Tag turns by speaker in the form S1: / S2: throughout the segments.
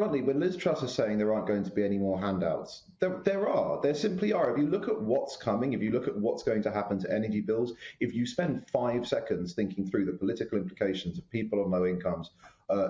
S1: bluntly, when Liz Truss is saying there aren't going to be any more handouts, there are. There simply are. If you look at what's coming, if you look at what's going to happen to energy bills, if you spend 5 seconds thinking through the political implications of people on low incomes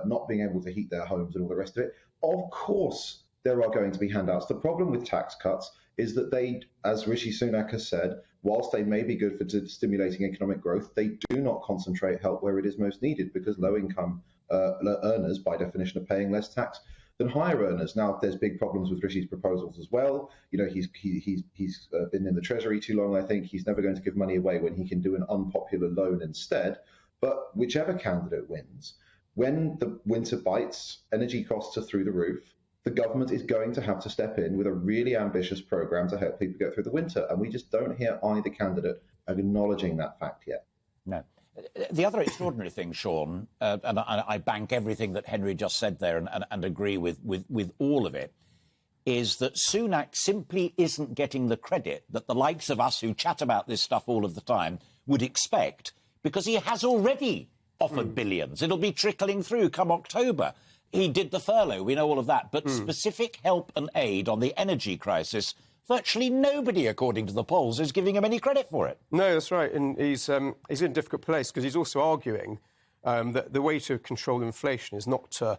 S1: not being able to heat their homes and all the rest of it, of course there are going to be handouts. The problem with tax cuts is that they, as Rishi Sunak has said, whilst they may be good for stimulating economic growth, they do not concentrate help where it is most needed, because low-income earners, by definition, are paying less tax than higher earners. Now, there's big problems with Rishi's proposals as well. You know, he's been in the Treasury too long, I think. He's never going to give money away when he can do an unpopular loan instead. But whichever candidate wins, when the winter bites, energy costs are through the roof, the government is going to have to step in with a really ambitious programme to help people get through the winter. And we just don't hear either candidate acknowledging that fact yet.
S2: No. The other extraordinary thing, Sean, and I bank everything that Henry just said there and agree with all of it, is that Sunak simply isn't getting the credit that the likes of us who chat about this stuff all of the time would expect, because he has already offered billions. It'll be trickling through come October. He did the furlough, we know all of that. But specific help and aid on the energy crisis, virtually nobody, according to the polls, is giving him any credit for it.
S3: No, that's right. And he's in a difficult place because he's also arguing that the way to control inflation is not to,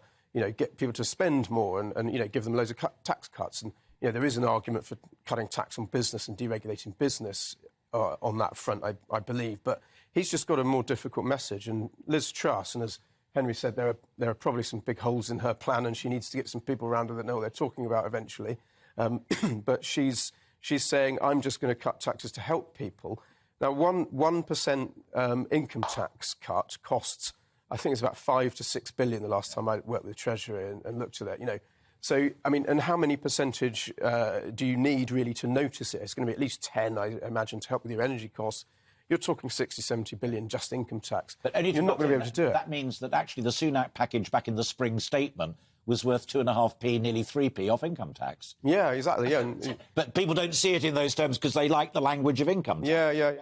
S3: get people to spend more and give them loads of tax cuts. And, there is an argument for cutting tax on business and deregulating business on that front, I believe. But he's just got a more difficult message. And Liz Truss, and as Henry said, there are probably some big holes in her plan, and she needs to get some people around her that know what they're talking about eventually. But she's saying, I'm just going to cut taxes to help people. Now, 1% income tax cut costs, I think it's about 5 to 6 billion the last time I worked with the Treasury and looked at that. So, I mean, and how many percentage do you need really to notice it? It's going to be at least 10, I imagine, to help with your energy costs. You're talking 60, 70 billion just income tax.
S2: But
S3: you're not going to be able to do it.
S2: That means that actually the Sunak package back in the spring statement was worth 2.5p, nearly 3p off income tax.
S3: Yeah, exactly. Yeah.
S2: But people don't see it in those terms because they like the language of income tax.
S3: Yeah.